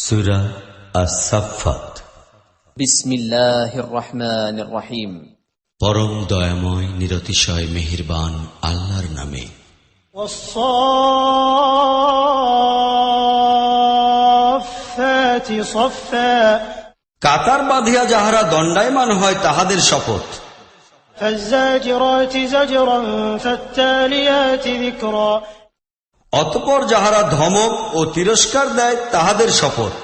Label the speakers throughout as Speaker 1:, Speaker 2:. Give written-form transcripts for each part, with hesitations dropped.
Speaker 1: সূরা আস-সাফফাত।
Speaker 2: বিসমিল্লাহির রহমানির রহিম।
Speaker 1: পরম দয়াময় নিরতিশয় মেহেরবান আল্লাহর নামে।
Speaker 3: ওয়াস-সাফফাতি সাফফা,
Speaker 4: কাতার বাঁধিয়া যাহারা দণ্ডায়মান হয় তাহাদের শপথ।
Speaker 3: ফাজ্জাজিরাতি জাজরান ফাত্তালিয়াতি যিকরা,
Speaker 4: অতঃপর যাহারা ধমক ও তিরস্কার দেয় তাহাদের শপথ।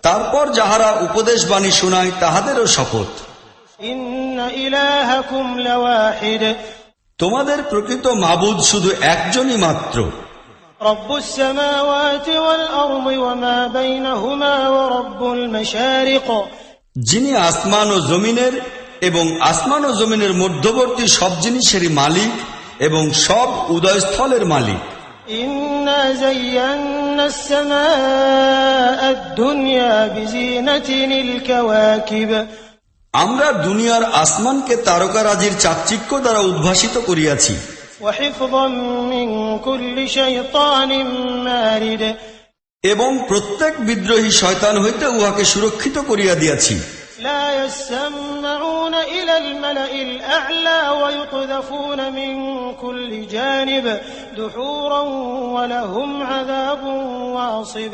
Speaker 4: তারপর যাহারা উপদেশ বাণী শোনায় তাহাদেরও শপথ।
Speaker 3: ইন্না ইলাহাকুম লাওয়াহিদ,
Speaker 4: তোমাদের প্রকৃত মাবুদ শুধু একজনই মাত্র।
Speaker 3: রব্বুস সামাওয়াতি ওয়াল আরদি ওয়া মা বাইনাহুমা ওয়া রব্বুল মাশারিক,
Speaker 4: যিনি আসমান ও জমিনের এবং আসমান ও জমিনের মধ্যবর্তী সব জিনিসেরই মালিক এবং সব উদয়স্থলের মালিক।
Speaker 3: ইন্না যায়্যানাস সামাআদ দুনিয়া বিজিনাতিনিল কাওয়াকিব,
Speaker 4: আমরা দুনিয়ার আসমানকে তারকারাজির চাকচিক্য দ্বারা উদ্ভাসিত করিয়াছি।
Speaker 3: ওয়া হিফযাম মিন কুল্লি শাইতানিন মারিদ,
Speaker 4: এবং প্রত্যেক বিদ্রোহী শয়তান হইতে উহাকে সুরক্ষিত করিয়া দিয়াছি।
Speaker 3: লা ইয়াসমাউনা ইলাল মালাইল আ'লা ওয়া ইউকযাফুনা মিন কুল্লি জানিব দুহুরান ওয়া লাহুম আযাবুন ওয়াসিব,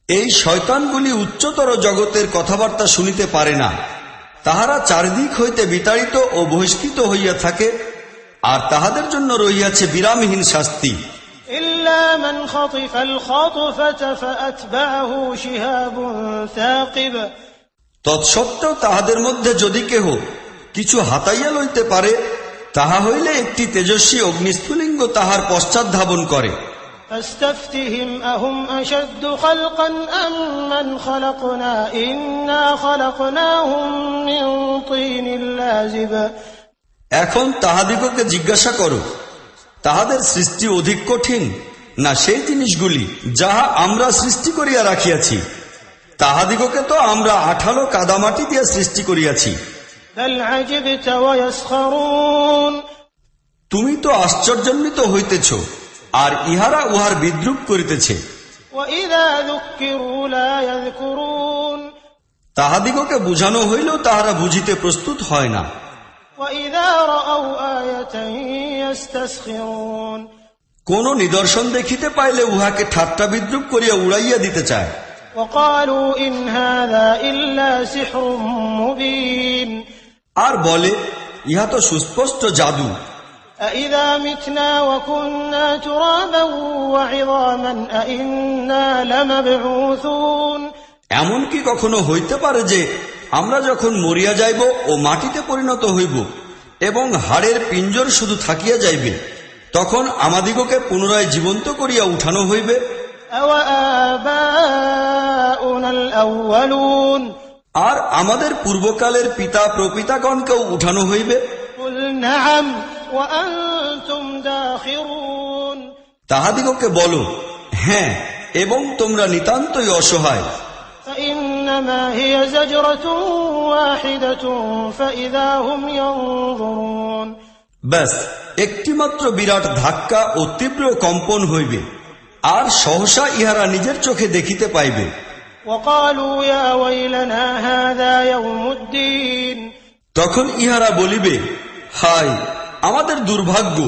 Speaker 4: এই শয়তানগুলি উচ্চতর জগতের কথাবার্তা শুনিতে পারে না। তাহারা চারিদিক হইতে বিতাড়িত ও বহিষ্কৃত হইয়া থাকে, আর তাহাদের জন্য রহিয়াছে বিরামহীন শাস্তি।
Speaker 3: ইল্লা মান খাতিফাল খাতফাতা ফাআতবা'হু শিহাবুন সাকিব,
Speaker 4: তৎসত্ত্বেও তাহাদের মধ্যে যদি কেহ কিছু হাতাইয়া লইতে পারে, তাহা হইলে একটি তেজস্বী অগ্নিস্ফুলিঙ্গ তাহার পশ্চাৎ ধাবন করে।
Speaker 3: ফাস্তাফতিহিম আহুম আশাদ্দু খালকান আম্মান খালাকনা ইন্না খালাকনাহুম মিন তিনিল লাযিব,
Speaker 4: এখন তাহাদিগকে জিজ্ঞাসা করো, তাহাদের সৃষ্টি অধিক কঠিন না সেই জিনিসগুলি যাহা আমরা সৃষ্টি করিয়া রাখিয়াছি? তাহাদিগকে তো আমরা আঠালো কাদামাটি দিয়া সৃষ্টি করিয়াছি।
Speaker 3: বাল আজিবতা ওয়া ইয়াসখারুন,
Speaker 4: তুমি তো আশ্চর্যান্বিত হইতেছ, আর ইহারা উহার বিদ্রূপ করিতেছে।
Speaker 3: ওয়া ইযা যুক্কিরু লা ইয়াযকুরুন,
Speaker 4: তাহাদিগকে বুঝানো হইলেও তাহারা বুঝিতে প্রস্তুত হয় না।
Speaker 3: ওয়া ইযা রাআউ আয়াতান ইস্তাসখিরুন,
Speaker 4: কোন নিদর্শন দেখিতে পাইলে উহাকে ঠাট্টা বিদ্রূপ করিয়া উড়াইয়া দিতে চায়।
Speaker 3: ওয়া ক্বালু ইন হাযা ইল্লা সিহরুম মুবিন,
Speaker 4: আর বলে, ইহা তো সুস্পষ্ট জাদু।
Speaker 3: আইযা মিতনা ওয়া কুন্না তুরাবান ওয়া ইযামান আইন্না লামাবউসুন,
Speaker 4: এমন কি কখনো হইতে পারে যে আমরা যখন মরিয়া যাইব ও মাটিতে পরিণত হইব এবং হাড়ের পিঞ্জর শুধু থাকিয়া যাইবে, তখন আমাদিগকে পুনরায় জীবন্ত করিয়া উঠানো হইবে?
Speaker 3: আওয়া আবাউনাল আউয়ালুন,
Speaker 4: আর আমাদের পূর্বকালের পিতা প্রপিতাগণকেও উঠানো হইবে?
Speaker 3: কুল না'আম ওয়া আনতুম দাখিরুন,
Speaker 4: তাহাদিগকে বলো, হ্যাঁ, এবং তোমরা নিতান্তই অসহায়।
Speaker 3: ফাইন্নামা হিয়া জাজরাতুন ওয়াহিদাতুন ফাইযা হুম ইয়ানজুরুন,
Speaker 4: ব্যাস একটিমাত্র বিরাট ধাক্কা ও তীব্র কম্পন হইবে, আর সহসা ইহারা নিজের চোখে দেখিতে পাইবে।
Speaker 3: ওয়া ক্বালু ইয়া ওয়াইলানা হাযা ইয়াউমুদ্দিন,
Speaker 4: তখন ইহারা বলিবে, হায় আমাদের দুর্ভাগ্য,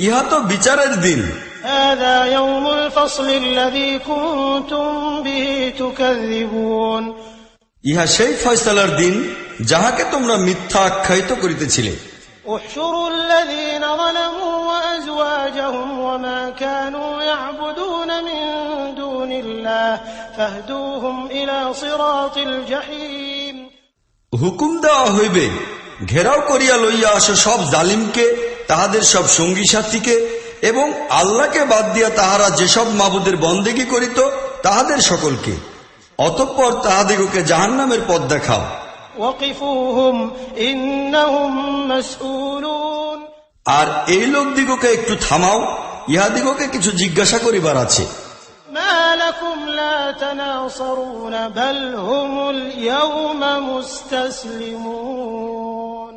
Speaker 4: ইহা তো বিচারের দিন।
Speaker 3: হাযা ইয়াউমুল ফাসলিল্লাযী কুনতুম বিহি তুকাযযিবুন,
Speaker 4: ইহা সেই ফয়সালার দিন যাহাকে তোমরা মিথ্যা আখ্যায়িত করিতেছিলে।
Speaker 3: احشروا الذين ظلموا وأزواجهم وما كانوا يعبدون من دون الله فاهدوهم إلى صراط الجحيم,
Speaker 4: হুকুম দেওয়া হইবে, ঘেরাও করিয়া লইয়া আসো সব জালিমকে, তাহাদের সব সঙ্গী সাথীকে, এবং আল্লাহকে বাদ দিয়া তাহারা যেসব মাবুদের বন্দেগী করিত তাহাদের সকলকে। অতঃপর তাহাদিগকে জাহান্নামের পথ দেখাও।
Speaker 3: وقفوهم إنهم مسؤولون,
Speaker 4: আর এই লোকদিগকে একটু থামাও, ইহাদিগকে কিছু জিজ্ঞাসা করিবার আছে।
Speaker 3: ما لكم لا تناصرون بل هم اليوم مستسلمون,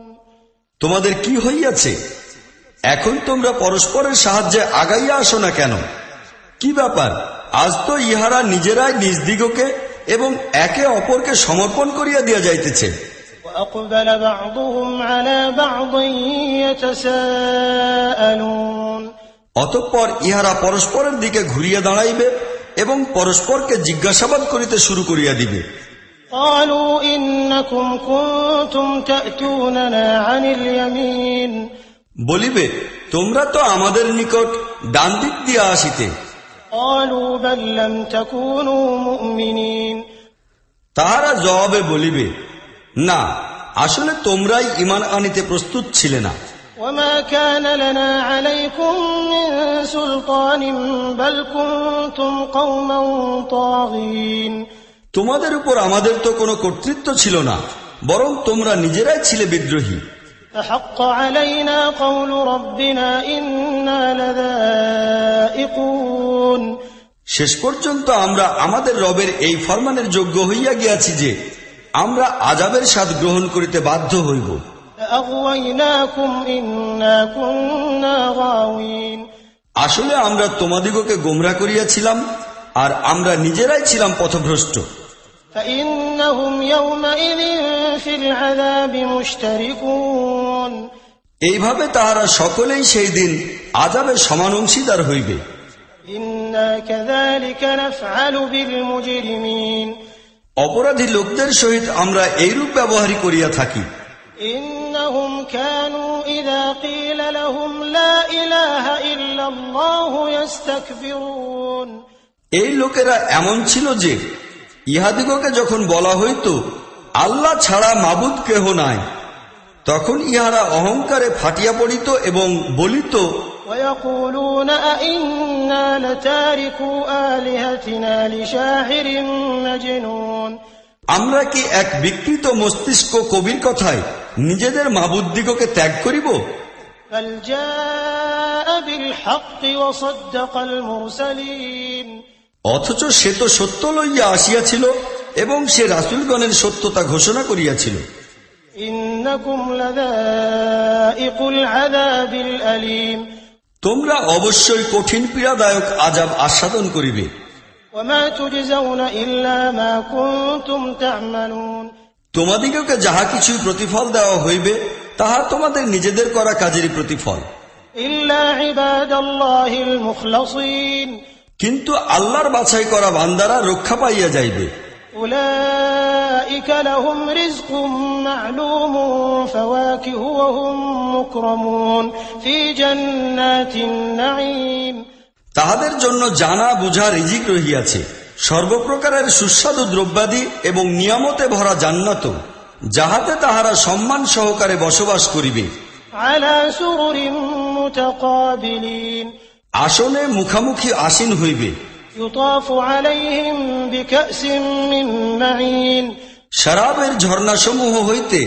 Speaker 4: তোমাদের কি হইয়াছে? এখন তোমরা পরস্পরের সাহায্যে আগাইয়া আসো না কেন? কি ব্যাপার? আজ তো ইহারা নিজেরাই নিজ দিগকে এবং একে অপরকে সমর্পণ করিয়া দিয়া যাইতেছে।
Speaker 3: وأقبل بعضهم على بعض يتساءلون
Speaker 4: অতঃপর ইহারা পরস্পরের দিকে ঘুরিয়া দাঁড়াইবে এবং পরস্পরকে জিজ্ঞাসাবাদ করিতে শুরু করিয়া দিবে।
Speaker 3: قالوا إنكم كنتم تأتوننا عن اليمين
Speaker 4: বলিবে, তোমরা তো আমাদের নিকট ডান দিক দিয়া আসিতে।
Speaker 3: قالوا بل لم تكونوا مؤمنين
Speaker 4: তাহারা জবাবে বলিবে, না, আসলে তোমরাই ঈমান আনিতে প্রস্তুত ছিলে না।
Speaker 3: وما كان لنا عليكم من سلطان بل كنتم قوما طاغين
Speaker 4: তোমাদের উপর আমাদের তো কোনো কর্তৃত্ব ছিল না, বরং তোমরা নিজেরাই ছিলে বিদ্রোহী।
Speaker 3: فحق علينا قول ربنا إنا لذائقون
Speaker 4: শেষ পর্যন্ত আমরা আমাদের রবের এই ফরমানের যোগ্য হইয়া গিয়াছি যে আমরা আযাবের স্বাদ গ্রহণ করিতে বাধ্য হইব।
Speaker 3: فأغويناكم إنا كنا غاوين
Speaker 4: আসলে আমরা তোমাদিগকে গোমরা করিয়াছিলাম, আর আমরা নিজেরাই ছিলাম পথভ্রষ্ট।
Speaker 3: فإنهم يومئذ في العذاب مشتركون
Speaker 4: এইভাবে তাহারা সকলেই সেই দিন আযাবের সমান অংশীদার হইবে।
Speaker 3: إنا كذلك نفعل بالمجرمين
Speaker 4: অপরাধী লোকদের সহিত আমরা এইরূপ ব্যবহারই করিয়া থাকি।
Speaker 3: إنهم كانوا إذا قيل لهم لا إله إلا الله يستكبرون
Speaker 4: এই লোকেরা এমন ছিল যে ইহাদিগকে যখন বলা হইত আল্লাহ ছাড়া মাবুদ কেহ নাই, তখন ইহারা অহংকারে ফাটিয়া পড়িত এবং বলিত,
Speaker 3: ويقولون أئنا لتاركو آلهتنا لشاعر مجنون
Speaker 4: আমরা কি এক বিকৃত মস্তিষ্ক কবির কথায় নিজেদের মাবুদদিগকে ত্যাগ করিব?
Speaker 3: بل جاء بالحق وصدق المرسلين
Speaker 4: অথচ সে তো সত্য লইয়া আসিয়াছিল এবং সে রাসূলগণের সত্যতা ঘোষণা করিয়াছিল।
Speaker 3: إنكم لذائق العذاب الأليم
Speaker 4: তোমরা অবশ্যই কঠিন পীড়াদায়ক আযাব আস্বাদন করিবে।
Speaker 3: وما تجزون إلا ما كنتم تعملون
Speaker 4: তোমাদিগকে যাহা কিছুই প্রতিফল দেওয়া হইবে তাহা তোমাদের নিজেদের করা কাজেরই প্রতিফল।
Speaker 3: إلا عباد الله المخلصين
Speaker 4: কিন্তু আল্লাহর বাছাই করা বান্দারা রক্ষা পাইয়া যাইবে।
Speaker 3: أولئك لهم رزق معلوم فواكه وهم مكرمون في جنات النعيم
Speaker 4: তাহাদের জন্য জানা বুঝা রিজিক রহিয়াছে, সর্বপ্রকারের সুস্বাদু দ্রব্যাদি এবং নিয়ামতে ভরা জান্নাত, যাহাতে তাহারা সম্মান সহকারে বসবাস করিবে।
Speaker 3: على سرر متقابلين
Speaker 4: আসনে মুখামুখি আসীন হইবে।
Speaker 3: يطاف عليهم بكأس من معين
Speaker 4: শরাবের ঝর্ণাসমূহ হইতে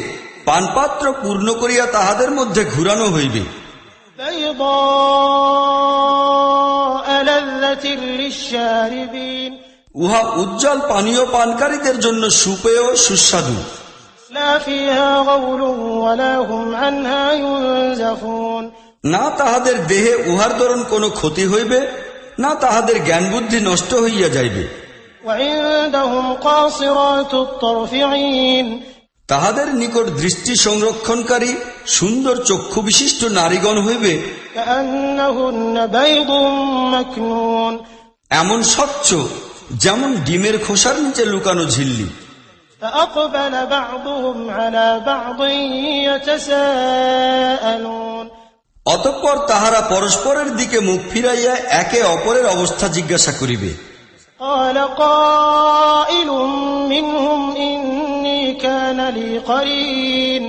Speaker 4: পানপাত্র পূর্ণ করিয়া তাহাদের মধ্যে ঘুরানো হইবে।
Speaker 3: بيضاء لذة للشاربين
Speaker 4: উহা উজ্জ্বল পানীয় পানকারীদের জন্য সুপেয় সুস্বাদু।
Speaker 3: لا فيها غول ولا هم عنها ينزفون
Speaker 4: না তাহাদের দেহে উহার দরুন কোনো ক্ষতি হইবে, না তাহাদের জ্ঞান বুদ্ধি নষ্ট হইয়া যাইবে।
Speaker 3: وعندهم قاصرات الطرف عين
Speaker 4: তাহাদের নিকট দৃষ্টি সংরক্ষণকারী সুন্দর চক্ষু বিশিষ্ট নারীগণ হইবে
Speaker 3: كأنهن بيض مكنون
Speaker 4: এমন স্বচ্ছ যেমন ডিমের খোসার নিচে লুকানো ঝিল্লি।
Speaker 3: فأقبل بعضهم على بعض يتساءلون
Speaker 4: অতঃপর তাহারা পরস্পরের দিকে মুখ ফিরাইয়া একে অপরের অবস্থা জিজ্ঞাসা করিবে।
Speaker 3: قال قائل منهم إني كان لي قرين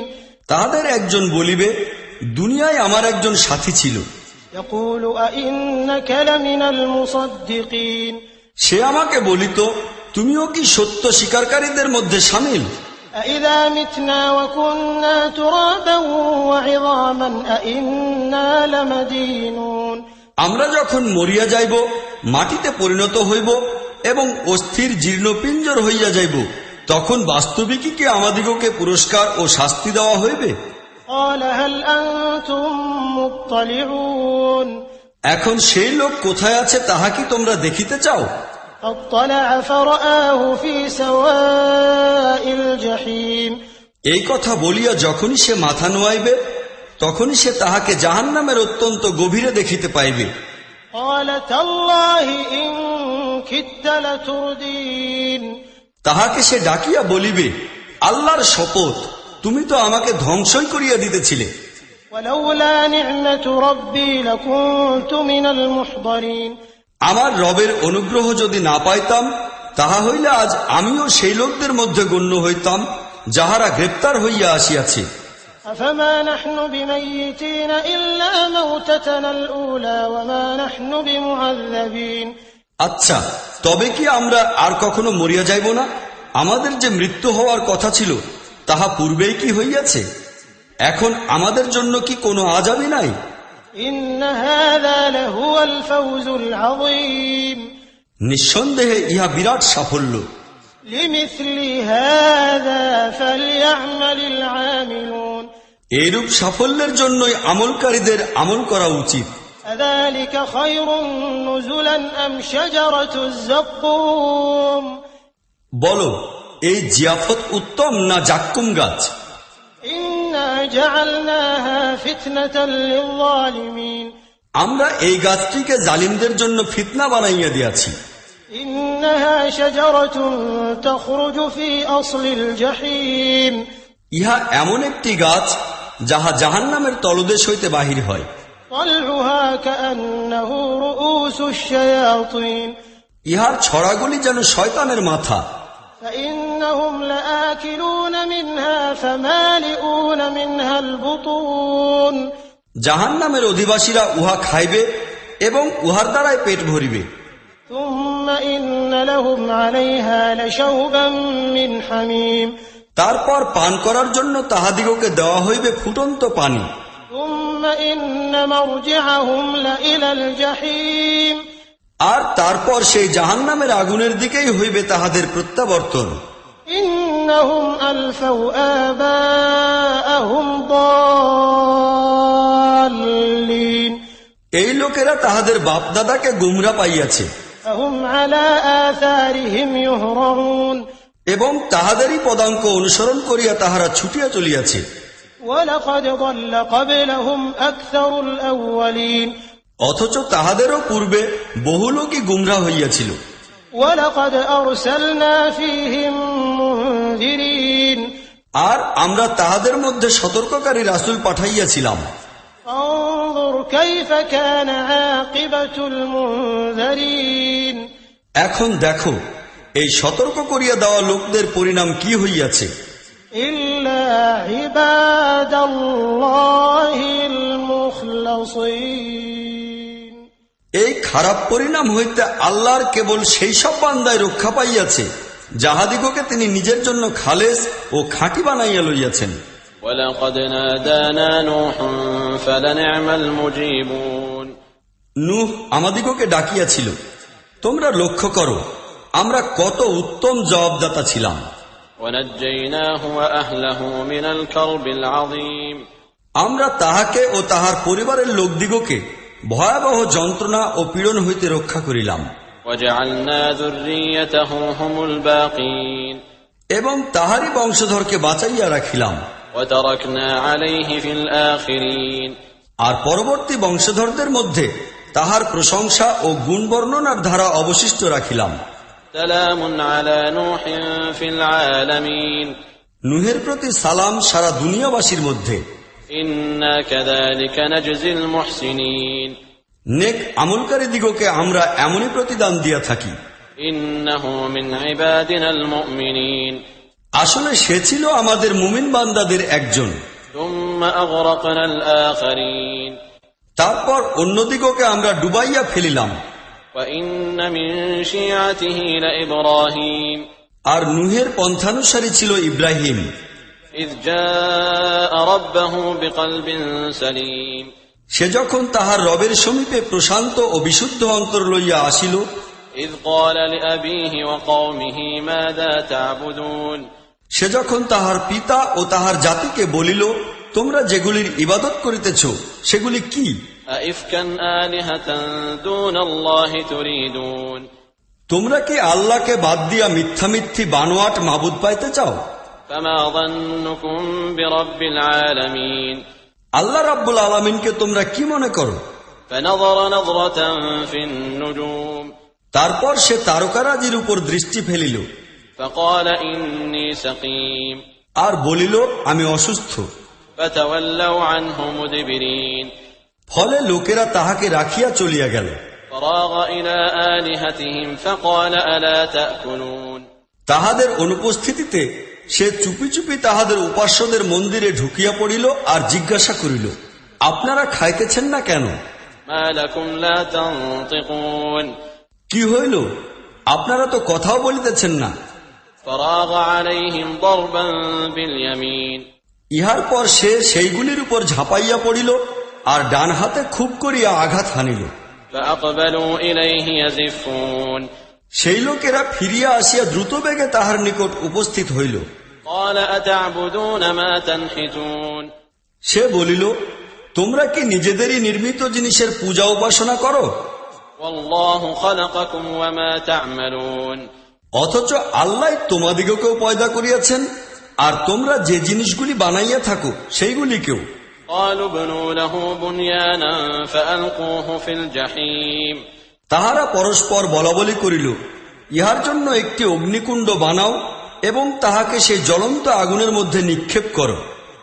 Speaker 4: তাহাদের একজন বলিবে, দুনিয়ায় আমার একজন সাথী ছিল।
Speaker 3: يقول أئنك لمن المصدقين
Speaker 4: সে আমাকে বলিত, তুমিও কি সত্য স্বীকারকারীদের মধ্যে শামিল?
Speaker 3: أإذا متنا وكنا ترابا وعظاما أئنا لمدينون
Speaker 4: আমরা যখন মরিয়া যাইব, মাটিতে পরিণত হইব এবং অস্থির জীর্ণপিঞ্জর হইয়া যাইব, তখন বাস্তবিকই কি আমাদিগকে পুরস্কার ও শাস্তি দেওয়া হইবে?
Speaker 3: قال هل أنتم مطلعون
Speaker 4: এখন সেই লোক কোথায় আছে তাহা কি তোমরা দেখিতে চাও?
Speaker 3: فاطلع فرآه في سواء الجحيم
Speaker 4: এই কথা বলিয়া যখনই সে মাথা নোয়াইবে তখনই সে তাহাকে জাহান্নামের অত্যন্ত গভীরে দেখিতে পাইবে।
Speaker 3: قال تالله إن كدت لتردين
Speaker 4: তাহাকে সে ডাকিয়া বলিবে, আল্লাহর শপথ, তুমি তো আমাকে ধ্বংসই করিয়া দিতেছিলে।
Speaker 3: ولولا نعمة ربي لكنت من المحضرين
Speaker 4: আমার রবের অনুগ্রহ যদি না পাইতাম তাহা হইলে আজ আমিও সেই লোকদের মধ্যে গণ্য হইতাম যাহারা গ্রেপ্তার হইয়া আসিয়াছে।
Speaker 3: أفما نحن بميتين إلا موتتنا الأولى وما نحن بمعذبين
Speaker 4: আচ্ছা, তবে কি আমরা আর কখনো মরিয়া যাইব না? আমাদের যে মৃত্যু হওয়ার কথা ছিল তাহা পূর্বেই কি হইয়াছে? এখন আমাদের জন্য কি কোনো আযাবই নাই?
Speaker 3: إن هذا لهو الفوز العظيم
Speaker 4: নিঃসন্দেহে ইহা বিরাট সাফল্য।
Speaker 3: لمثل هذا فليعمل العاملون
Speaker 4: এইরূপ সাফল্যের জন্যই আমলকারীদের আমল করা উচিত।
Speaker 3: أذلك خير نزلا أم شجرة الزقوم
Speaker 4: বলো, এই জিয়াফত উত্তম না জাক্কুম গাছ?
Speaker 3: إنا جعلناها فتنة للظالمين
Speaker 4: আমরা এই গাছটিকে জালিমদের জন্য ফিতনা বানাইয়া দিয়াছি।
Speaker 3: إنها شجرة تخرج في أصل الجحيم
Speaker 4: ইহা এমন একটি গাছ যাহা জাহান্নামের তলদেশ হইতে বাহির হয়।
Speaker 3: طلعها كأنه رؤوس الشياطين
Speaker 4: ইহার ছড়াগুলি যেন শয়তানের মাথা।
Speaker 3: فإنهم لآكلون منها فمالئون منها البطون
Speaker 4: জাহান্নামের অধিবাসীরা উহা খাইবে এবং উহার দ্বারাই পেট ভরিবে।
Speaker 3: ثم إن لهم عليها لشوبا من حميم
Speaker 4: তারপর পান করার জন্য তাহাদিগকে দেওয়া হইবে ফুটন্ত পানি।
Speaker 3: ثم إن مرجعهم لإلى الجحيم
Speaker 4: আর তারপর সেই জাহান্নামের আগুনের দিকেই হইবে তাহাদের প্রত্যাবর্তন।
Speaker 3: إنهم ألفوا آباءهم ضالين
Speaker 4: এই লোকেরা তাহাদের বাপদাদাকে গুমরা পাইয়াছে
Speaker 3: فهم على آثارهم يهرعون
Speaker 4: এবং তাহাদেরই পদাঙ্ক অনুসরণ করিয়া তাহারা ছুটিয়া চলিয়াছে।
Speaker 3: ولقد ضل قبلهم أكثر الأولين
Speaker 4: অথচ তাহাদেরও পূর্বে বহু লোকই গুমরা হইয়াছিল।
Speaker 3: ولقد أرسلنا فيهم منذرين
Speaker 4: আর আমরা তাহাদের মধ্যে সতর্ককারী রাসূল পাঠাইয়াছিলাম।
Speaker 3: فانظر كيف كان عاقبة المنذرين
Speaker 4: এখন দেখো এই সতর্ক করিয়া দেওয়া লোকদের পরিণাম কি হইয়াছে।
Speaker 3: إلا عباد الله المخلصين
Speaker 4: এই খারাপ পরিণাম হইতে আল্লাহর কেবল সেই সব বান্দায় রক্ষা পাইয়াছে যাহাদিগকে তিনি নিজের জন্য খালেস ও খাঁটি বানাইয়া লইয়াছেন।
Speaker 2: ولقد نادانا نوح فلنعم المجيبون
Speaker 4: নূহ আমাদিগকে ডাকিয়াছিল, তোমরা লক্ষ্য করো আমরা কত উত্তম জবাবদাতা ছিলাম।
Speaker 2: ونجيناه وأهله من الكرب العظيم
Speaker 4: আমরা তাহাকে ও তাহার পরিবারের লোকদিগকে ভয়াবহ যন্ত্রণা ও পীড়ন হইতে রক্ষা করিলাম।
Speaker 2: وجعلنا ذريته هم الباقين
Speaker 4: এবং তাহারই বংশধরকে বাঁচাইয়া রাখিলাম।
Speaker 2: وتركنا عليه في الآخرين
Speaker 4: আর পরবর্তী বংশধরদের মধ্যে তাহার প্রশংসা ও গুণ বর্ণনার ধারা অবশিষ্ট রাখিলাম।
Speaker 2: سلام على نوح في العالمين
Speaker 4: নূহের প্রতি সালাম সারা দুনিয়াবাসীর মধ্যে।
Speaker 2: إنا كذلك نجزي المحسنين
Speaker 4: নেক আমলকারী দিগকে আমরা এমনই প্রতিদান দিয়া থাকি।
Speaker 2: إنه من عبادنا المؤمنين
Speaker 4: আসলে সে ছিল আমাদের মুমিন বান্দাদের একজন।
Speaker 2: ثم أغرقنا الآخرين
Speaker 4: তারপর অন্যদিগকে আমরা ডুবাইয়া ফেলিলাম।
Speaker 2: وإن من شيعته لإبراهيم
Speaker 4: আর নূহের পন্থানুসারী ছিল ইব্রাহিম।
Speaker 2: إذ جاء ربه بقلب سليم
Speaker 4: সে যখন তাহার রবের সমীপে প্রশান্ত ও বিশুদ্ধ অন্তর লইয়া আসিল,
Speaker 2: إذ قال لأبيه وقومه ماذا تعبدون
Speaker 4: সে যখন তাহার পিতা ও তাহার জাতিকে বলিল, তোমরা যেগুলির ইবাদত করিতেছ সেগুলি কি?
Speaker 2: أئفكا آلهة دون الله تريدون
Speaker 4: তোমরা কি আল্লাহকে বাদ দিয়া মিথ্যামিথ্যি বানোয়াট মাবুদ পাইতে চাও?
Speaker 2: فما ظنكم برب العالمين
Speaker 4: আল্লাহ রাব্বুল আলামিনকে তোমরা কি মনে করো?
Speaker 2: فنظر نظرة في النجوم
Speaker 4: তারপর সে তারকারাজির উপর দৃষ্টি ফেলিল,
Speaker 2: فقال إني سقيم
Speaker 4: আর বলিল, আমি অসুস্থ।
Speaker 2: فتولوا عنه مدبرين
Speaker 4: ফলে লোকেরা তাহাকে রাখিয়া চলিয়া গেল।
Speaker 2: فراغ إلى آلهتهم فقال ألا تأكلون
Speaker 4: তাহাদের অনুপস্থিতিতে সে চুপি চুপি তাহাদের উপাস্যদের মন্দিরে ঢুকিয়া পড়িল আর জিজ্ঞাসা করিল, আপনারা খাইতেছেন না কেন?
Speaker 2: ما لكم لا تنطقون
Speaker 4: কি হইল? আপনারা তো কথাও বলিতেছেন না।
Speaker 2: فراغ عليهم ضربا باليمين
Speaker 4: ইহার পর সে সেইগুলির উপর ঝাঁপাইয়া পড়িল আর ডান হাতে খুব করিয়া আঘাত হানিল।
Speaker 2: فأقبلوا إليه يزفون
Speaker 4: সেই লোকেরা ফিরিয়া আসিয়া দ্রুত বেগে তাহার নিকট উপস্থিত হইল।
Speaker 2: قال أتعبدون ما تنحتون
Speaker 4: সে বলিল, তোমরা কি নিজেদেরই নির্মিত জিনিসের পূজা উপাসনা করো?
Speaker 2: والله خلقكم وما تعملون
Speaker 4: অথচ আল্লাহ তোমাদিগকেও পয়দা করিয়াছেন, আর তোমরা যে জিনিসগুলি বানাইয়া থাকো সেইগুলিকেও।
Speaker 2: قالوا ابنوا له بنيانا فألقوه في الجحيم
Speaker 4: তাহারা পরস্পর বলাবলি করিল, ইহার জন্য একটি অগ্নিকুণ্ড বানাও এবং তাহাকে সেই জ্বলন্ত আগুনের মধ্যে নিক্ষেপ করো।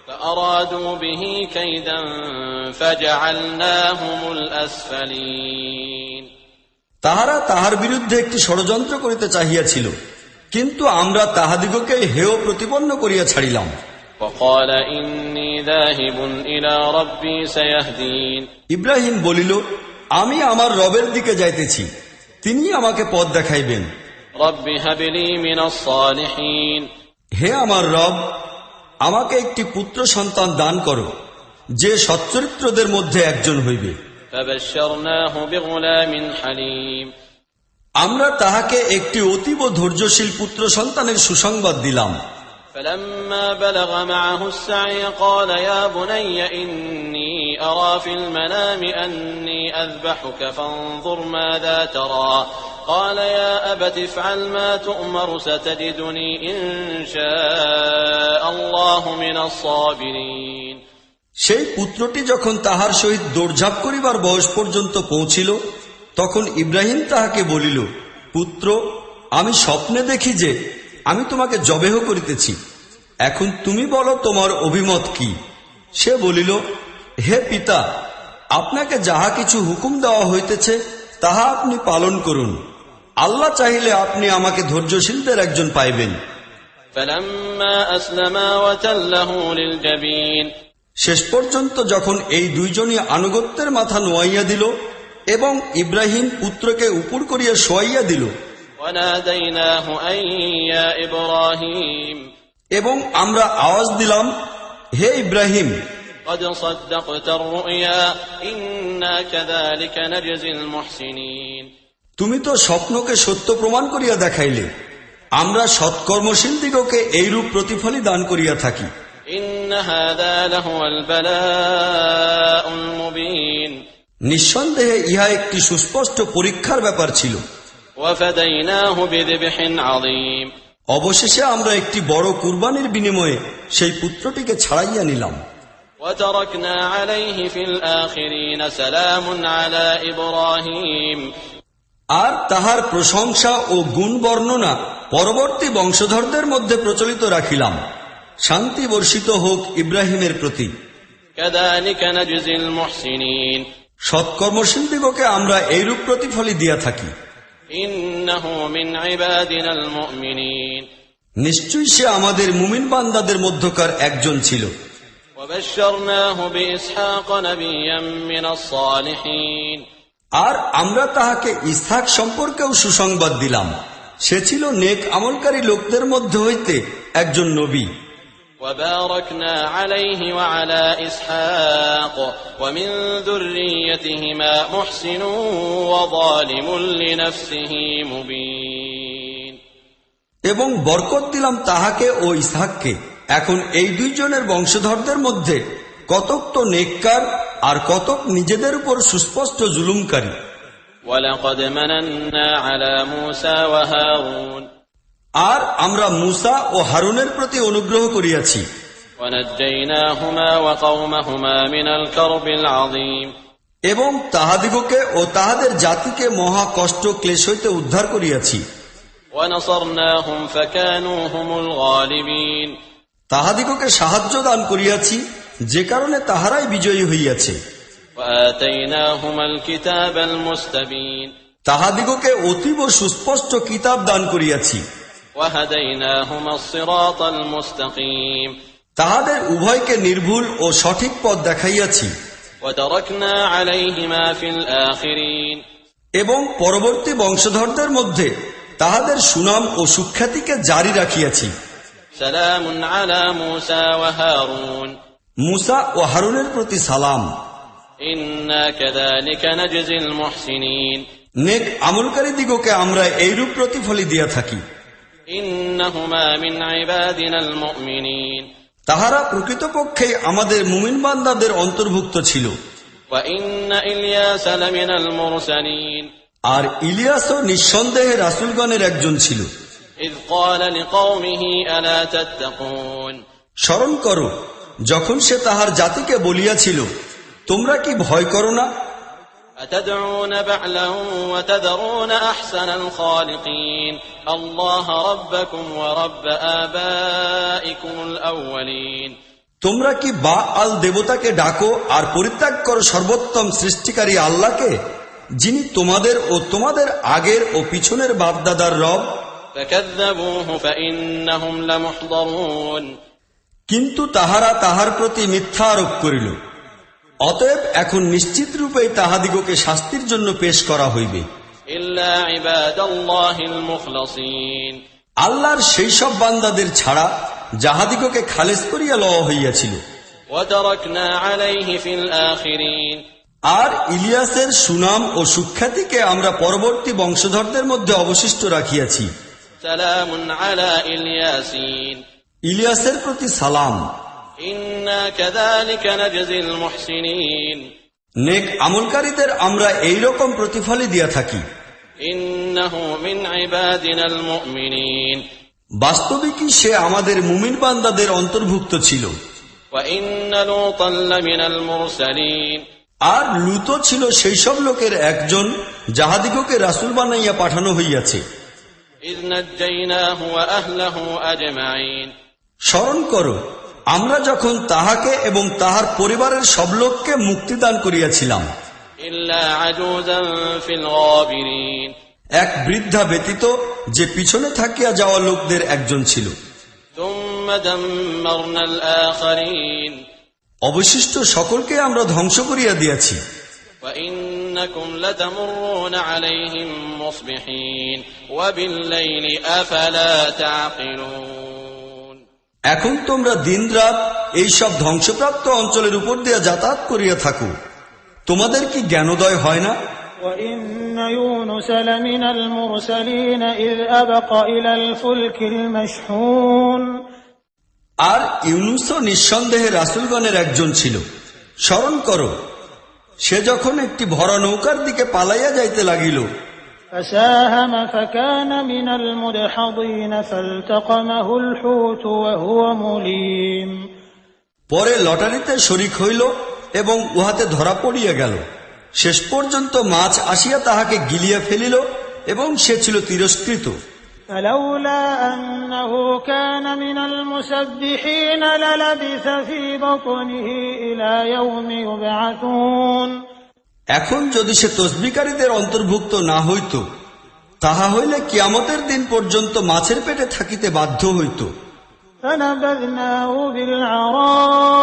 Speaker 2: فأرادوا به كيدا فجعلناهم الأسفلين
Speaker 4: তাহারা তাহার বিরুদ্ধে একটি ষড়যন্ত্র করিতে চাহিয়াছিল, কিন্তু আমরা তাহাদিগকে হেয় প্রতিপন্ন করিয়া ছাড়িলাম।
Speaker 2: وقال إني ذاهب إلى ربي سيهدين
Speaker 4: ইব্রাহিম বলিল, আমি আমার রবের দিকে যাইতেছি, তিনি আমাকে পথ দেখাইবেন।
Speaker 2: رب هب لي من الصالحين
Speaker 4: হে আমার রব, আমাকে একটি পুত্র সন্তান দান করো, যে সচ্চরিত্রদের মধ্যে একজন হইবে।
Speaker 2: فبشرناه بغلام حليم
Speaker 4: আমরা তাহাকে একটি অতীব ধৈর্যশীল পুত্র সন্তানের সুসংবাদ দিলাম।
Speaker 2: فلما بلغ معه السعي قال يا بني إني أرى في المنام أني أذبحك فانظر ماذا ترى قال يا أبت افعل ما تؤمر ستجدني إن شاء الله من الصابرين
Speaker 4: সেই পুত্রটি যখন তাহার সহিত দৌড়ঝাঁপ করিবার বয়স পর্যন্ত পৌঁছিল, তখন ইব্রাহিম তাহাকে বলিল, পুত্র, আমি স্বপ্নে দেখি যে আমি তোমাকে জবেহ করিতেছি, এখন তুমি বলো তোমার অভিমত কি? সে বলিল, হে পিতা, আপনাকে যাহা কিছু হুকুম দেওয়া হইতেছে তাহা আপনি পালন করুন। আল্লাহ চাহিলে আপনি আমাকে ধৈর্যশীলদের একজন পাইবেন।
Speaker 2: فلما أسلما وتله للجبين
Speaker 4: শেষ পর্যন্ত যখন এই দুইজনই আনুগত্যের মাথা নোয়াইয়া দিল এবং ইব্রাহিম পুত্রকে উপর করিয়া শোয়াইয়া দিল,
Speaker 2: وناديناه أن يا إبراهيم
Speaker 4: এবং আমরা আওয়াজ দিলাম, হে ইব্রাহিম,
Speaker 2: قد صدقت الرؤيا إنا كذلك نجزي المحسنين
Speaker 4: তুমি তো স্বপ্নকে সত্য প্রমাণ করিয়া দেখাইলে, আমরা সৎকর্মশীল দিগকে এইরূপ প্রতিফলই দান করিয়া থাকি।
Speaker 2: إن هذا لهو البلاء المبين
Speaker 4: নিঃসন্দেহে ইহা একটি সুস্পষ্ট পরীক্ষার ব্যাপার ছিল।
Speaker 2: وفديناه بذبح عظيم
Speaker 4: অবশেষে আমরা একটি বড় কুরবানির বিনিময়ে সেই পুত্রটিকে ছাড়াইয়া নিলাম।
Speaker 2: وتركنا عليه في الآخرين سلام على إبراهيم
Speaker 4: আর তাহার প্রশংসা ও গুণ বর্ণনা পরবর্তী বংশধরদের মধ্যে প্রচলিত রাখিলাম। শান্তি বর্ষিত হোক ইব্রাহিমের প্রতি।
Speaker 2: كذلك نجزي المحسنين
Speaker 4: সৎকর্মশীল দিগকে আমরা এইরূপ প্রতিফলই দিয়া থাকি।
Speaker 2: إنه من عبادنا المؤمنين
Speaker 4: নিশ্চয়ই সে আমাদের মুমিন বান্দাদের মধ্যকার একজন ছিল।
Speaker 2: وبشرناه بإسحاق نبيا من الصالحين
Speaker 4: আর আমরা তাহাকে ইসহাক সম্পর্কেও সুসংবাদ দিলাম, সে ছিল নেক আমলকারী লোকদের মধ্যে হইতে একজন নবী।
Speaker 2: وباركنا عليه وعلى إسحاق ومن ذريتهما محسن وظالم لنفسه مبين
Speaker 4: এবং বরকত দিলাম তাহাকে ও ইসহাককে। এখন এই দুইজনের বংশধরদের মধ্যে কতক তো নেককার আর কতক নিজেদের উপর সুস্পষ্ট জুলুমকারী।
Speaker 2: وَلَقَدْ مَنَنَّا عَلَى مُوسَى وَهَارُونَ
Speaker 4: আর আমরা মূসা ও হারুনের প্রতি অনুগ্রহ করিয়াছি
Speaker 2: وَنَجَّيْنَاهُمَا وَقَوْمَهُمَا مِنَ الْكَرْبِ الْعَظِيمِ
Speaker 4: এবং তাহাদিগকে ও তাহাদের জাতিকে মহা কষ্ট ক্লেশ হইতে উদ্ধার করিয়াছি
Speaker 2: وَنَصَرْنَاهُمْ فَكَانُوا هُمُ الْغَالِبِينَ
Speaker 4: তাহাদিগকে সাহায্য দান করিয়াছি, যে কারণে তাহারাই বিজয়ী হইয়াছে।
Speaker 2: وَآتَيْنَاهُمَا الْكِتَابَ الْمُسْتَبِينَ
Speaker 4: তাহাদিগকে অতীব সুস্পষ্ট কিতাব দান করিয়াছি।
Speaker 2: وَهَدَيْنَاهُمَا الصِّرَاطَ الْمُسْتَقِيمَ
Speaker 4: তাহাদের উভয়কে নির্ভুল ও সঠিক পথ দেখাইয়াছি।
Speaker 2: وَتَرَكْنَا عَلَيْهِمَا فِي الْآخِرِينَ
Speaker 4: এবং পরবর্তী বংশধরদের মধ্যে তাহাদের সুনাম ও সুখ্যাতিকে জারি রাখিয়াছি।
Speaker 2: سَلَامٌ عَلَى مُوسَى وَهَارُونَ
Speaker 4: মূসা ও হারুনের প্রতি সালাম।
Speaker 2: إِنَّا كَذَلِكَ نَجْزِي الْمُحْسِنِينَ
Speaker 4: নেক আমলকারী দিগকে আমরা এইরূপ প্রতিফলই দিয়া থাকি।
Speaker 2: إِنَّهُمَا مِنْ عِبَادِنَا الْمُؤْمِنِينَ
Speaker 4: তাহারা প্রকৃতপক্ষে আমাদের মুমিন বান্দাদের অন্তর্ভুক্ত ছিল।
Speaker 2: وَإِنَّ إِلْيَاسَ لَمِنَ الْمُرْسَلِينَ
Speaker 4: আর ইলিয়াসও নিঃসন্দেহে রাসূলগণের একজন ছিল।
Speaker 2: إِذْ قَالَ لِقَوْمِهِ أَلَا تَتَّقُونَ
Speaker 4: স্মরণ করো, যখন সে তাহার জাতিকে বলিয়াছিল, তোমরা কি ভয় করো না?
Speaker 2: أَتَدْعُونَ بَعْلًا وَتَذَرُونَ أَحْسَنَ الْخَالِقِينَ اللَّهَ رَبَّكُمْ وَرَبَّ آبَائِكُمُ الْأَوَّلِينَ
Speaker 4: তোমরা কি বাআল দেবতাকে ডাকো আর পরিত্যাগ করো সর্বোত্তম সৃষ্টিকারী আল্লাহকে, যিনি তোমাদের ও তোমাদের আগের ও পিছনের বাপদাদার রব।
Speaker 2: فَكَذَّبُوهُ فَإِنَّهُمْ لَمُحْضَرُونَ
Speaker 4: কিন্তু তাহারা তাহার প্রতি মিথ্যা আরোপ করিল, অতএব এখন নিশ্চিত রূপেই তাহাদিগকে শাস্তির জন্য পেশ করা হইবে।
Speaker 2: إِلَّا عِبَادَ اللَّهِ الْمُخْلَصِينَ
Speaker 4: আল্লাহর সেই সব বান্দাদের ছাড়া যাহাদিগকে খালেস করিয়া লওয়া হইয়াছিল।
Speaker 2: وَتَرَكْنَا عَلَيْهِ فِي الْآخِرِينَ
Speaker 4: আর ইলিয়াসের সুনাম ও সুখ্যাতিকে আমরা পরবর্তী বংশধরদের মধ্যে অবশিষ্ট রাখিয়াছি।
Speaker 2: سَلَامٌ عَلَى إِلْيَاسِينَ
Speaker 4: ইলিয়াসের প্রতি সালাম।
Speaker 2: إِنَّا كَذَلِكَ نَجْزِي الْمُحْسِنِينَ
Speaker 4: নেক আমলকারীদের আমরা এইরকম প্রতিফলই দিয়া থাকি।
Speaker 2: إِنَّهُ مِنْ عِبَادِنَا الْمُؤْمِنِينَ
Speaker 4: বাস্তবিকই সে আমাদের মুমিন বান্দাদের অন্তর্ভুক্ত ছিল।
Speaker 2: وَإِنَّ لُوطًا لَمِنَ الْمُرْسَلِينَ
Speaker 4: আর লূত ছিল সেই সব লোকের একজন যাহাদিগকে রাসূল বানাইয়া পাঠানো হইয়াছে।
Speaker 2: إِذْ نَجَّيْنَاهُ وَأَهْلَهُ أَجْمَعِينَ
Speaker 4: স্মরণ করো, আমরা যখন তাহাকে এবং তাহার পরিবারের সব লোককে মুক্তিদান করিয়াছিলাম,
Speaker 2: إِلَّا عَجُوزًا فِي الْغَابِرِينَ
Speaker 4: এক বৃদ্ধা ব্যতীত, যে পিছনে থাকিয়া যাওয়া লোকদের একজন ছিল।
Speaker 2: ثُمَّ دَمَّرْنَا الْآخَرِينَ
Speaker 4: অবশিষ্ট সকলকে আমরা ধ্বংস করিয়া দিয়াছি।
Speaker 2: وَإِنَّكُمْ لَتَمُرُّونَ عَلَيْهِمْ مُصْبِحِينَ وَبِاللَّيْلِ أَفَلَا تَعْقِلُونَ
Speaker 4: এখন তোমরা দিনরাত এই সব ধ্বংসপ্রাপ্ত অঞ্চলের উপর দিয়া যাতায়াত করিয়া থাকো, তোমাদের কি জ্ঞানোদয় হয় না?
Speaker 3: وَإِنَّ يُونُسَ لَمِنَ الْمُرْسَلِينَ إِذْ أَبَقَ إِلَى الْفُلْكِ الْمَشْحُونِ
Speaker 4: আর ইউনুসও নিঃসন্দেহে রাসূলগণের একজন ছিল। স্মরণ করো, সে যখন একটি ভরা নৌকার দিকে পালাইয়া যাইতে লাগিল,
Speaker 3: فساهم فكان من المدحضين فالتقمه الحوت وهو مليم
Speaker 4: পরে লটারিতে শরিক হইল এবং উহাতে ধরা পড়িয়া গেল। শেষ পর্যন্ত মাছ আসিয়া তাহাকে গিলিয়া ফেলিল এবং সে ছিল তিরস্কৃত।
Speaker 3: فلولا أنه كان من المسبحين للبث في بطنه إلى يوم يبعثون
Speaker 4: এখন যদি সে তসবিহকারীদের অন্তর্ভুক্ত না হইত, তাহা হইলে কিয়ামতের দিন পর্যন্ত মাছের পেটে থাকিতে বাধ্য হইত।
Speaker 3: فنبذناه بالعراء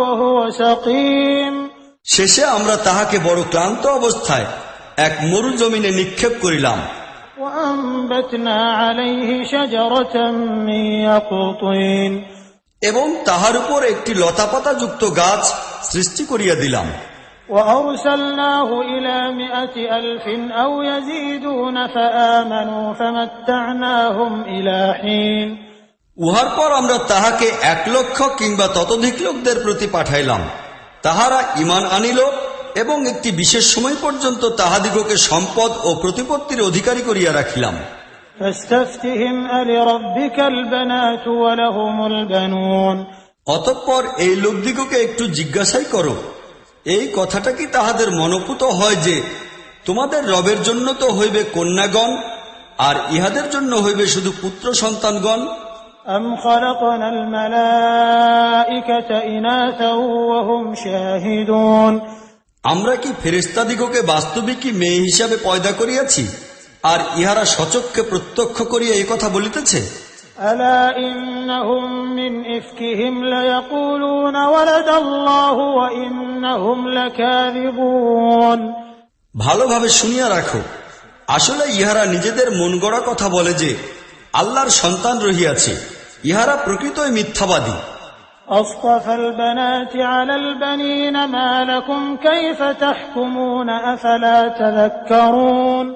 Speaker 3: وهو سقيم
Speaker 4: শেষে আমরা তাহাকে বড় ক্লান্ত অবস্থায় এক মরুজমিনে নিক্ষেপ করিলাম।
Speaker 3: وأنبتنا عليه شجرة من يقطين
Speaker 4: এবং তাহার উপর একটি লতাপাতাযুক্ত গাছ সৃষ্টি করিয়া দিলাম।
Speaker 3: وأرسلناه إلى 100,000 أو يزيدون فآمنوا فمتعناهم إلى حين
Speaker 4: উহার পর আমরা তাহাকে 1,00,000 কিংবা ততোধিক লোকদের প্রতি পাঠাইলাম। তাহারা ঈমান আনিল এবং একটি বিশেষ সময় পর্যন্ত তাহাদিগকে সম্পদ ও প্রতিপত্তির অধিকারী করিয়া রাখিলাম।
Speaker 3: فاستفتهم ألربك البنات ولهم البنون।
Speaker 4: অতঃপর এই লোকদিগকে একটু জিজ্ঞাসাই করো, এই কথাটা কি তাহাদের মনোপুত হয় যে তোমাদের রবের জন্য তো হইবে কন্যাগণ, আর ইহাদের জন্য হইবে শুধু পুত্র সন্তানগণ?
Speaker 3: أم خلقنا الملائكة إناثا وهم شاهدون।
Speaker 4: আমরা কি ফেরেশতাদিগকে বাস্তবিকই মেয়ে হিসাবে পয়দা করিয়াছি, আর ইহারা সচক্ষে প্রত্যক্ষ করিয়া এই কথা বলিতেছে?
Speaker 3: ألا إنهم من إفكهم ليقولون ولد الله وإنهم لكاذبون।
Speaker 4: ভালোভাবে শুনিয়া রাখো, আসলে ইহারা নিজেদের মন গড়া কথা বলে যে আল্লাহর সন্তান রহিয়াছে, ইহারা প্রকৃতই মিথ্যাবাদী।
Speaker 3: أصطفى البنات على البنين ما لكم كيف تحكمون أفلا تذكرون।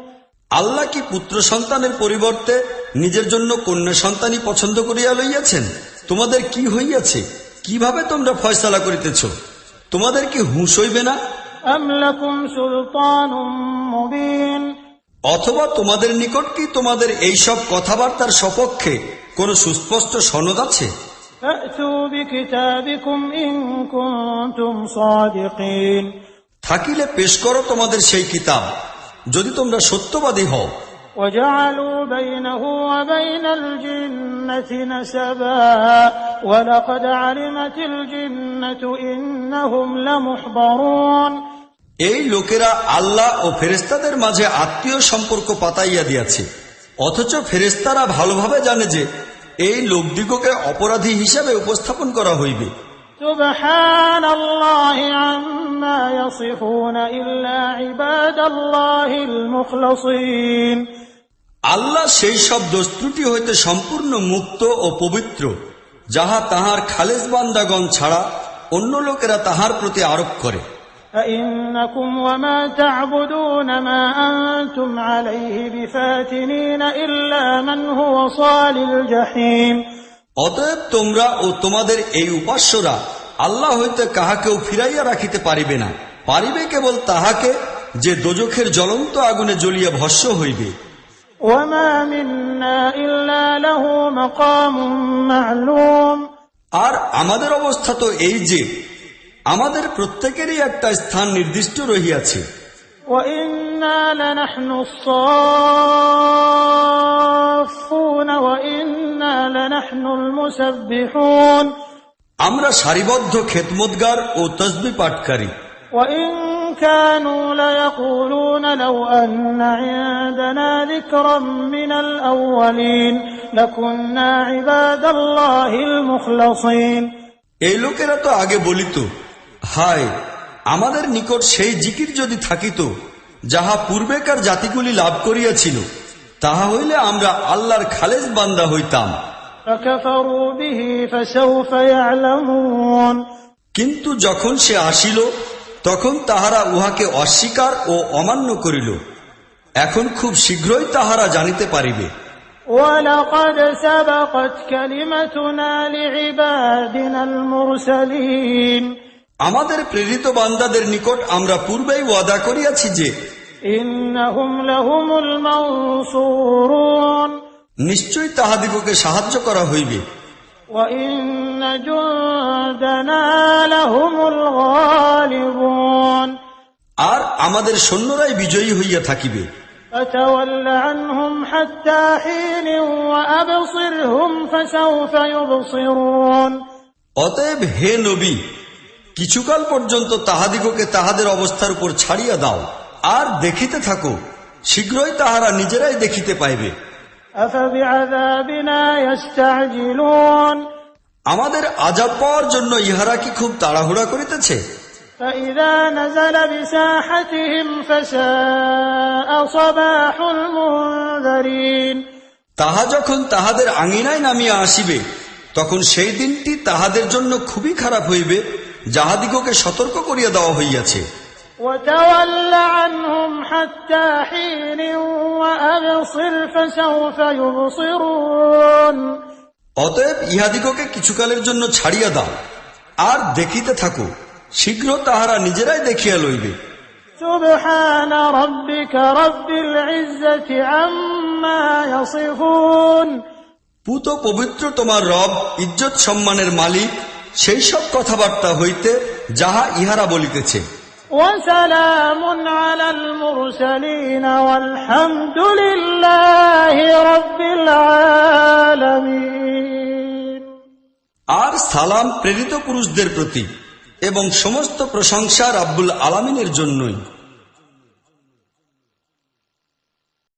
Speaker 4: আল্লাহ কি পুত্র সন্তানের পরিবর্তে নিজের জন্য কন্যা সন্তানই পছন্দ করিয়া লইয়াছেন? তোমাদের কি হইয়াছে? কিভাবে তোমরা ফয়সালা করিতেছ? তোমাদের কি হুঁশ হইবে না?
Speaker 3: أم لكم سلطان مبين।
Speaker 4: অথবা তোমাদের নিকট কি তোমাদের এইসব কথাবার্তার সপক্ষে কোন সুস্পষ্ট সনদ আছে?
Speaker 3: فأتوا بكتابكم إن كنتم صادقين।
Speaker 4: থাকিলে পেশ করো তোমাদের সেই কিতাব, যদি তোমরা সত্যবাদী হও।
Speaker 3: وجعلوا بينه وبين الجنة نسبا ولقد علمت الجنة إنهم لمحضرون।
Speaker 4: এই লোকেরা আল্লাহ ও ফেরেশতাদের মাঝে আত্মীয় সম্পর্ক পাতাইয়া দিয়াছে, অথচ ফেরেশতারা ভালোভাবে জানে যে এই লোকদিগকে অপরাধী হিসাবে উপস্থাপন করা হইবে।
Speaker 3: سبحان الله عما يصفون إلا عباد الله المخلصين।
Speaker 4: আল্লাহ সেই সব দোষ ত্রুটি হইতে সম্পূর্ণ মুক্ত ও পবিত্র, যাহা তাহার খালেস বান্দাগণ ছাড়া অন্য লোকেরা তাহার প্রতি আরোপ করে।
Speaker 3: فإنكم وما تعبدون ما أنتم عليه بفاتنين إلا من هو صال الجحيم।
Speaker 4: অতএব তোমরা ও তোমাদের এই উপাস্যরা আল্লাহ হইতে কাহাকেও ফিরাইয়া রাখিতে পারিবে না, পারিবে কেবল তাহাকে যে দোজখের জ্বলন্ত আগুনে জ্বলিয়া ভস্ম হইবে।
Speaker 3: وما منا إلا له مقام معلوم।
Speaker 4: আর আমাদের অবস্থা তো এই যে আমাদের প্রত্যেকেরই একটা স্থান নির্দিষ্ট রহিয়াছে।
Speaker 3: وإنا لنحن الصافون وإنا لنحن المسبحون।
Speaker 4: আমরা সারিবদ্ধ খেদমতগার ও তসবিহ পাঠকারী।
Speaker 3: وإن كانوا ليقولون لو أن عندنا ذكرا من الأولين لكنا عباد الله المخلصين।
Speaker 4: এই লোকেরা তো আগে বলিত, হায় আমাদের নিকট সেই জিকির যদি থাকিত যাহা পূর্বেকার জাতিগুলি লাভ করিয়াছিল, তাহা হইলে আমরা আল্লাহর খালেস বান্দা হইতাম।
Speaker 3: فكفروا به فسوف يعلمون।
Speaker 4: কিন্তু যখন সে আসিল তখন তাহারা উহাকে অস্বীকার ও অমান্য করিল, এখন খুব শীঘ্রই তাহারা জানিতে পারিবে।
Speaker 3: ولقد سبقت كلمتنا لعبادنا المرسلين।
Speaker 4: আমাদের প্রেরিত বান্দাদের নিকট আমরা পূর্বেই ওয়াদা করিয়াছি যে
Speaker 3: إنهم لهم المنصورون।
Speaker 4: নিশ্চয়ই তাহাদিগকে সাহায্য করা হইবে।
Speaker 3: وإن جندنا لهم الغالبون।
Speaker 4: আর আমাদের সৈন্যরাই বিজয়ী হইয়া থাকিবে।
Speaker 3: فتول عنهم حتى حين وأبصرهم فسوف يبصرون।
Speaker 4: অতএব হে নবী, কিছুকাল পর্যন্ত তাহাদিগকে তাহাদের অবস্থার উপর ছাড়িয়া দাও, আর দেখিতে থাকো, শীঘ্রই তাহারা নিজেরাই দেখিতে পাইবে।
Speaker 3: أفبعذابنا يستعجلون।
Speaker 4: আমাদের আযাব পাওয়ার জন্য ইহারা কি খুব তাড়াহুড়া করিতেছে?
Speaker 3: فإذا نزل بساحتهم فساء صباح المنذرين।
Speaker 4: তাহা যখন তাহাদের আঙিনায় নামিয়া আসিবে, তখন সেই দিনটি তাহাদের জন্য খুবই খারাপ হইবে, যাহাদিগকে সতর্ক করিয়া দেওয়া হইয়াছে।
Speaker 3: وتول عنهم حتى حين وأبصر فسوف يبصرون।
Speaker 4: অতএব ইহাদিগকে কিছুকালের জন্য ছাড়িয়া দাও, আর দেখিতে থাকো, শীঘ্র তাহারা নিজেরাই দেখিয়া লইবে।
Speaker 3: سبحان ربك رب العزة عما يصفون
Speaker 4: পুত পবিত্র তোমার রব ইজ্জত সম্মানের মালিক সেই সব কথাবার্তা হইতে যাহা ইহারা বলিতেছে।
Speaker 3: وسلام على المرسلين والحمد لله رب العالمين
Speaker 4: আর সালাম প্রেরিত পুরুষদের প্রতি এবং সমস্ত প্রশংসা রাব্বুল আলামিনের জন্যই।